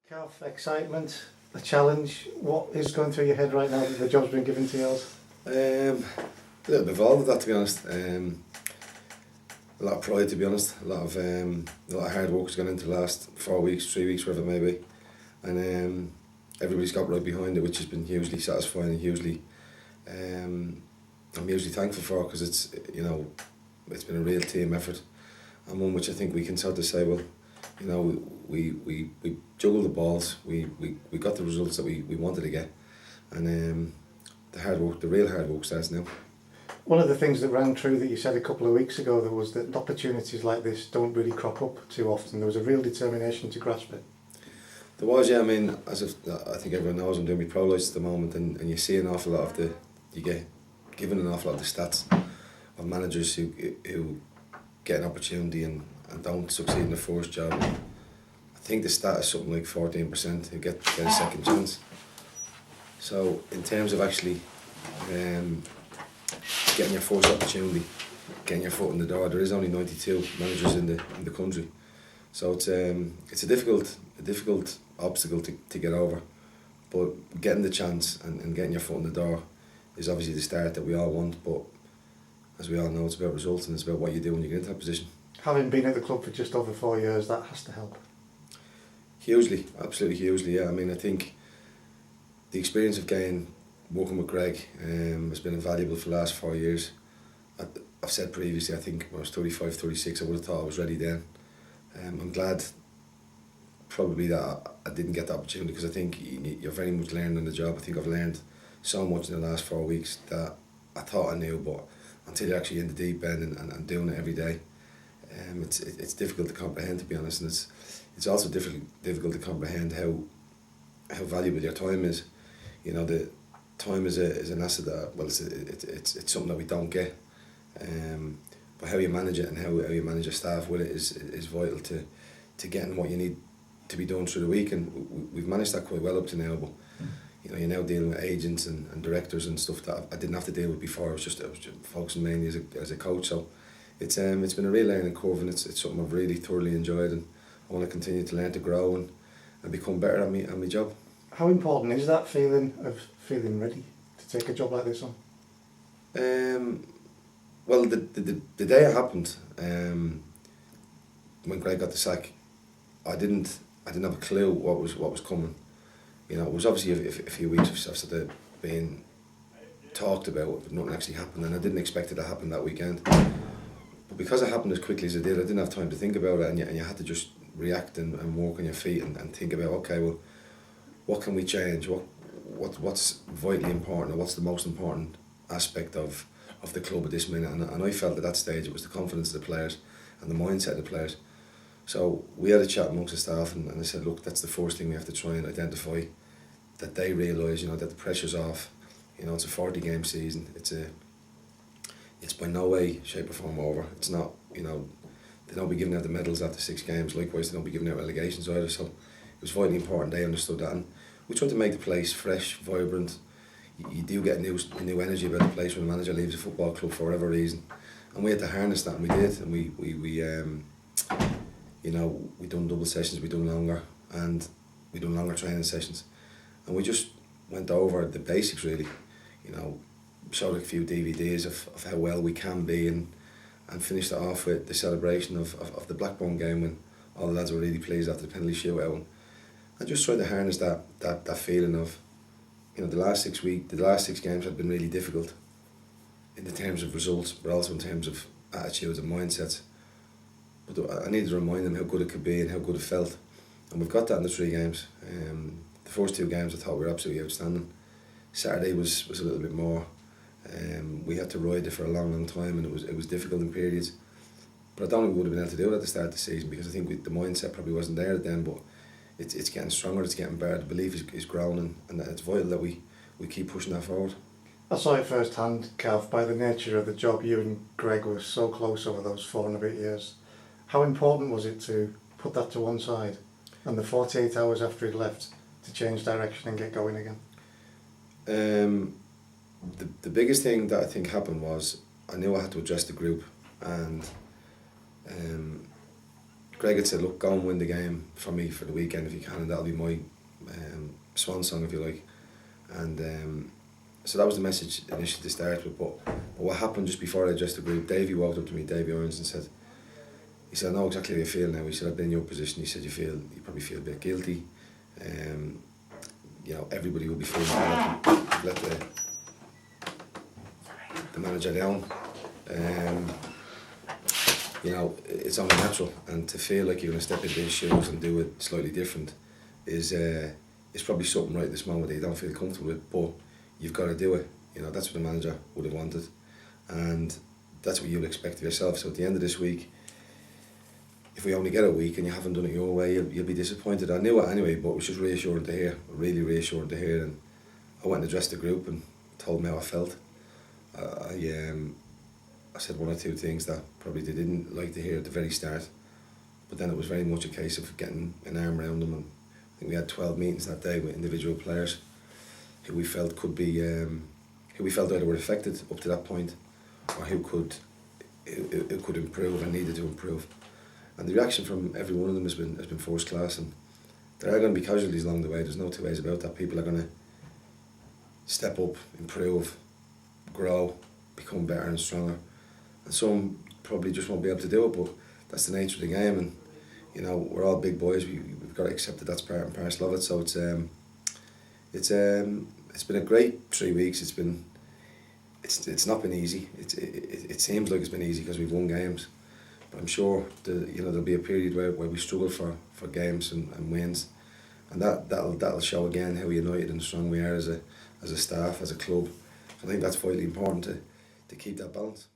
Calf, excitement, a challenge. What is going through your head right now that the job's been given to yours? A little bit of all of that, to be honest. A lot of pride, to be honest. A lot of hard work has gone into the last 4 weeks, 3 weeks, whatever it may be, and everybody's got right behind it, which has been hugely satisfying and hugely. I'm hugely thankful for, because it's been a real team effort, and one which I think we can sort of say, well, we juggled the balls, we got the results that we wanted to get, and the real hard work starts now. One of the things that rang true that you said a couple of weeks ago, there was that opportunities like this don't really crop up too often. There was a real determination to grasp it. There was, yeah. I mean, I think everyone knows, I'm doing my pro license at the moment, and you see an awful lot of you get given an awful lot of the stats of managers who get an opportunity and don't succeed in the first job. I think the stat is something like 14% who get a second chance. So in terms of actually getting your first opportunity, getting your foot in the door, there is only 92 managers in the country. So it's a difficult obstacle to get over. But getting the chance and getting your foot in the door is obviously the start that we all want. But as we all know, it's about results, and it's about what you do when you get into that position. Having been at the club for just over 4 years, that has to help. Hugely, absolutely hugely, yeah. I mean, I think the experience of working with Greg has been invaluable for the last 4 years. I've said previously, I think when I was 35, 36, I would have thought I was ready then. I'm glad probably that I didn't get the opportunity, because I think you're very much learning on the job. I think I've learned so much in the last 4 weeks that I thought I knew, but until you're actually in the deep end and doing it every day, it's difficult to comprehend, to be honest. And it's also difficult to comprehend how valuable your time is. The time is an asset that, well, it's something that we don't get. But how you manage it and how you manage your staff with it is vital to getting what you need to be done through the week, and we've managed that quite well up to now. But you're now dealing with agents and directors and stuff that I didn't have to deal with before. I was just focusing mainly as a coach. So it's been a real learning curve, and it's something I've really thoroughly enjoyed, and I want to continue to learn, to grow and become better at my job. How important is that feeling of feeling ready to take a job like this on? Well, the day it happened, when Greg got the sack, I didn't have a clue what was coming. It was obviously a few weeks after being talked about, but nothing actually happened, and I didn't expect it to happen that weekend. But because it happened as quickly as it did, I didn't have time to think about it, and you had to just react and walk on your feet and think about, okay, well, what can we change? What's vitally important, or what's the most important aspect of the club at this minute? And I felt at that stage it was the confidence of the players and the mindset of the players. So we had a chat amongst the staff, and I said, look, that's the first thing we have to try and identify, that they realise, that the pressure's off. It's a 40-game season. It's by no way, shape or form over. It's not, they don't be giving out the medals after 6 games. Likewise, they don't be giving out relegations either. So it was vitally important they understood that. And we tried to make the place fresh, vibrant. You do get a new energy about the place when the manager leaves a football club for whatever reason. And we had to harness that, and we did. And we done double sessions, we done longer, and we done longer training sessions. And we just went over the basics, really. Showed a few DVDs of how well we can be, and finished it off with the celebration of the Blackburn game, when all the lads were really pleased after the penalty shootout. And I just tried to harness that feeling of, the last 6 games had been really difficult in the terms of results, but also in terms of attitudes and mindsets. But I needed to remind them how good it could be and how good it felt. And we've got that in the 3 games. The first 2 games I thought we were absolutely outstanding. Saturday was a little bit more. We had to ride it for a long time, and it was difficult in periods. But I don't think we would have been able to do it at the start of the season, because I think the mindset probably wasn't there then. But it's getting stronger, it's getting better. The belief is growing, and it's vital that we keep pushing that forward. I saw it firsthand, Cav. By the nature of the job, you and Greg were so close over those 4 and a bit years. How important was it to put that to one side, and the 48 hours after he'd left, to change direction and get going again? The biggest thing that I think happened was I knew I had to address the group, and Greg had said, look, go and win the game for me for the weekend if you can, and that'll be my swan song, if you like. And so that was the message initially to start with. But what happened just before I addressed the group, Davey walked up to me, Davey Irons, and said, he said, I know exactly how you feel now. He said, I've been in your position. He said, you probably feel a bit guilty. You know, everybody will be feeling like you've let the manager down. You know, it's only natural, and to feel like you're going to step into his shoes and do it slightly different is probably something right at this moment that you don't feel comfortable with, but you've got to do it. You know, that's what the manager would have wanted, and that's what you'll expect of yourself. So at the end of this week, if we only get a week and you haven't done it your way, you'll be disappointed. I knew it anyway, but it was just reassuring to hear, really reassuring to hear. And I went and addressed the group and told them how I felt. I said one or two things that probably they didn't like to hear at the very start, but then it was very much a case of getting an arm around them. And I think we had 12 meetings that day with individual players who we felt could be, who we felt either were affected up to that point, or who could improve and needed to improve. And the reaction from every one of them has been first class, and there are going to be casualties along the way. There's no two ways about that. People are going to step up, improve, grow, become better and stronger, and some probably just won't be able to do it. But that's the nature of the game, and you know, we're all big boys. We've got to accept that that's part and parcel of it. So it's been a great 3 weeks. It's not been easy. It seems like it's been easy because we've won games. But I'm sure there'll be a period where we struggle for games and wins, and that'll show again how united and strong we are as a staff, as a club. I think that's vitally important to keep that balance.